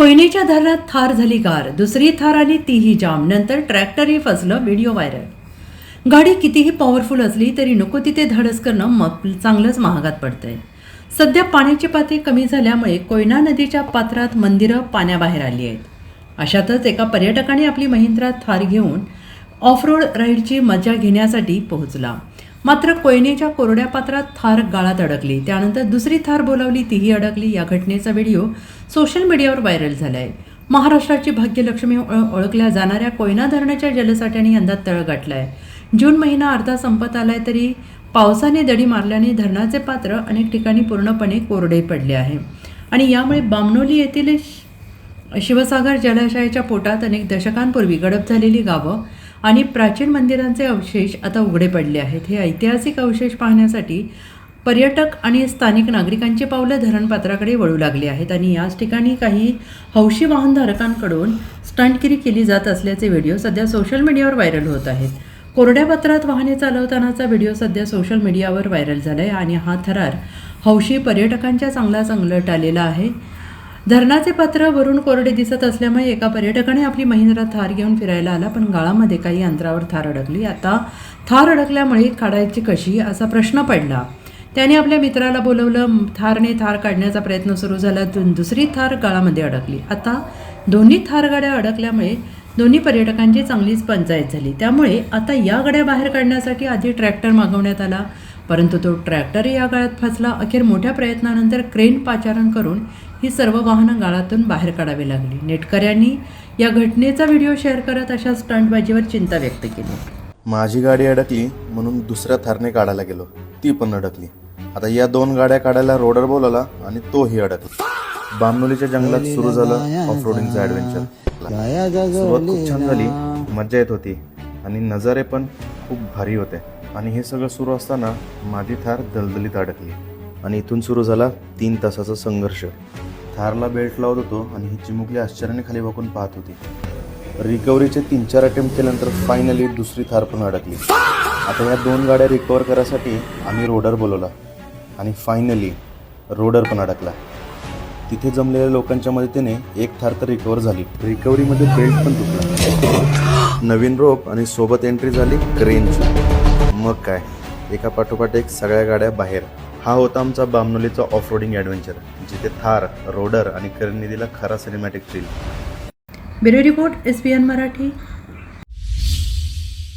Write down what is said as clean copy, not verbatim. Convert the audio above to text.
कोयनेच्या धरणात थार झाली गार, दुसरी थार आली तीही जाम, नंतर ट्रॅक्टरही फसलं, व्हिडिओ व्हायरल। गाडी कितीही पॉवरफुल असली तरी नको तिथे धडस करणं मग चांगलंच महागात पडतंय। सध्या पाण्याची पातळी कमी झाल्यामुळे कोयना नदीच्या पात्रात मंदिरं पाण्याबाहेर आली आहेत। अशातच एका पर्यटकाने आपली महिंद्रा थार घेऊन ऑफ रोड राईडची मजा घेण्यासाठी पोहोचला, मात्र कोयनेच्या कोरड्या पात्रात थार गाळात अडकली। त्यानंतर दुसरी थार बोलावली तीही अडकली। या घटनेचा व्हिडिओ सोशल मीडियावर व्हायरल झाला आहे। महाराष्ट्राची भाग्यलक्ष्मी ओळखल्या जाणाऱ्या कोयना धरणाच्या जलसाठ्याने यंदा तळ गाठला आहे। जून महिना अर्धा संपत आलाय तरी पावसाने दडी मारल्याने धरणाचे पात्र अनेक ठिकाणी पूर्णपणे कोरडे पडले आहे आणि यामुळे बामणोली येथील शिवसागर जलाशयाच्या पोटात अनेक दशकांपूर्वी गडप झालेली गावं आणि प्राचीन मंदिरांचे अवशेष आता उघडे पडले आहेत। हे ऐतिहासिक अवशेष पाहण्यासाठी पर्यटक आणि स्थानिक नागरिकांची पावलं धरणपात्राकडे वळू लागली आहेत आणि याच ठिकाणी काही हौशी वाहनधारकांकडून स्टंटगिरी केली जात असल्याचे व्हिडिओ सध्या सोशल मीडियावर व्हायरल होत आहेत। कोरड्या पात्रात वाहने चालवतानाचा व्हिडिओ सध्या सोशल मीडियावर व्हायरल झाला आहे आणि हा थरार हौशी पर्यटकांच्या चांगलाच अंगलट आलेला आहे। धरणाचे पात्र वरून कोरडे दिसत असल्यामुळे एका पर्यटकाने आपली महिंद्रा थार घेऊन फिरायला आला, पण गाळामध्ये काही अंतरावर थार अडकली। आता थार अडकल्यामुळे काढायची कशी असा प्रश्न पडला। त्याने आपल्या मित्राला बोलवलं, थारने थार काढण्याचा प्रयत्न सुरू झाला, दुसरी थार गाळामध्ये अडकली। आता दोन्ही थार गाड्या अडकल्यामुळे दोन्ही पर्यटकांची चांगलीच पंचायत झाली। त्यामुळे आता या गाड्या बाहेर काढण्यासाठी आधी ट्रॅक्टर मागवण्यात आला, परंतु तो ट्रॅक्टर या गाळात फसला। अखेर मोठ्या प्रयत्नानंतर क्रेन पाचारण करून ही सर्व वाहनं गाळातून बाहेर काढावी लागली। नेटकऱ्यांनी या घटनेचा व्हिडिओ शेअर करत अशा स्टंटबाजीवर चिंता व्यक्त केली। माझी गाडी अडकली म्हणून दुसऱ्या थारने काढायला गेलो, ती पण अडकली। आता या दोन गाड्या काढायला रोडर बोलवला आणि तोही अडकला। बामणोलीच्या जंगलात सुरू झालं ऑफ रोडिंगचं ॲडव्हेंचर। सुरुवात खूप छान झाली, मजा येत होती आणि नजारे पण खूप भारी होते। आणि हे सगळं सुरू असताना माझी थार दलदलीत अडकली आणि इथून सुरू झाला 3 तासाचा संघर्ष। थारला बेल्ट लावत होतो आणि ही चिमुकली आश्चर्याने खाली बघून पाहत होती। रिकव्हरीचे 3-4 अटेम्प्ट केल्यानंतर फायनली दुसरी थार पण अडकली। आता या 2 गाड्या रिकवर करायसाठी आम्ही रोडर बोलवला आणि फायनली रोडर पण अडकला। तिथे जमलेल्या लोकांच्या मदतीने एक थार तर रिकवर झाली। रिकव्हरीमध्ये बेल्ट पण तुटला, नवीन रोप आणि सोबत एंट्री झाली क्रेनची। मग काय, एका पाठोपाठ एक सगळ्या गाड्या बाहेर। हा होता आमचा बामणोलीचा ऑफ रोडिंग ॲडव्हेंचर, जिथे थार, रोडर आणि क्रेनने दिला खरा cinematic thrill. Bureau report SBN Marathi.